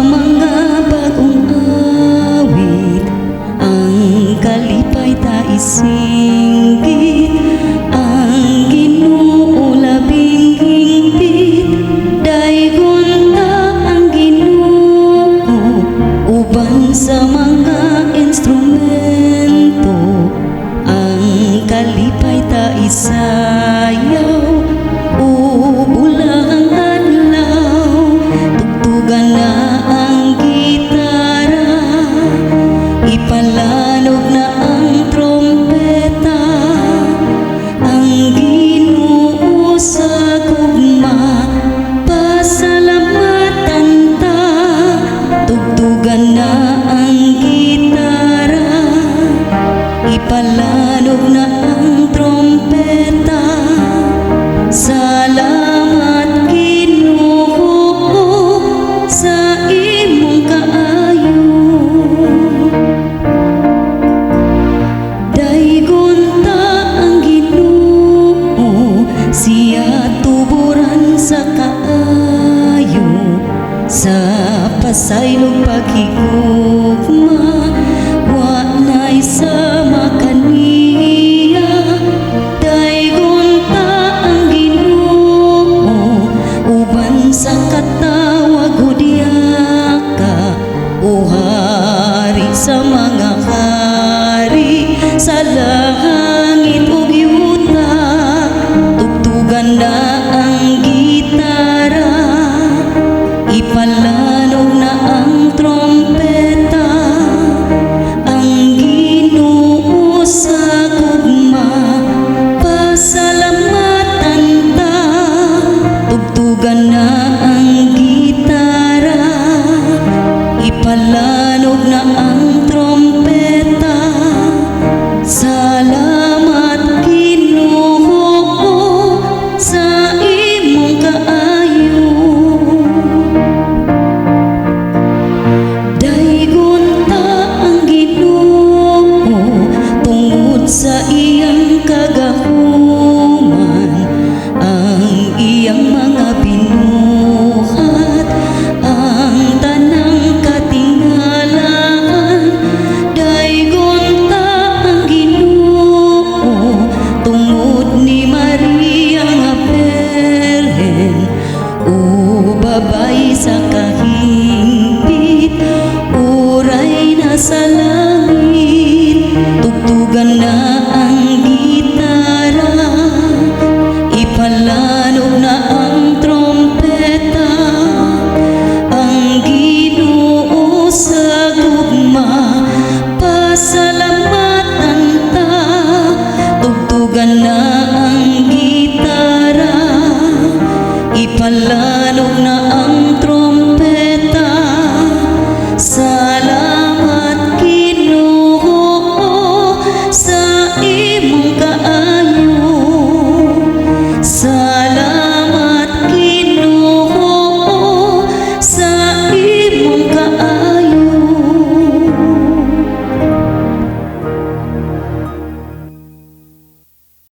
mga bagong awit, ang kalipay ta isinggit, ang Ginoo labing hingpit, daygon ta ang Ginoo, uban sa mga instrumento, ang kalipay ta isayaw, ubulang adlaw, tugtugan na ang gitara, ipalanog na ang trompeta, ang Ginoo sa gugma, pasalamatan ta, tugtugan na ang gitara, ipalanog na ang trompeta. Salamat Ginoo sa imong kaayo, daygon ta ang Ginoo, siya tuburan sa kaayo, sa pasaylog paghigugma, wa na'y sama kaniya, daygon ta ang Ginoo, uban sa katawag hudyaka, o hari sa mga hari, sa langit ug yuta, tugtugan na ang gitara, ipalanog na ang trompeta, ang Ginoo sa gugma, pasalamatan ta, tugtugan na ang gitara, ipalanog na ang trompeta. Salamat Ginoo sa imong kaayo, daygon ta ang Ginoo, tungod sa iyang kagahuman, ang iyang mga binuhat, ang tanang katingalahan, daygon ta ang Ginoo, tungod ni Maria nga Birhen, o babay sa kahingpit, uray na sa langit, tugtugan na ang gitara, ipalanog na ang trompeta, ang Ginoo sa gugma, pasalamatan ta, tugtugan na ang gitara, ipalanog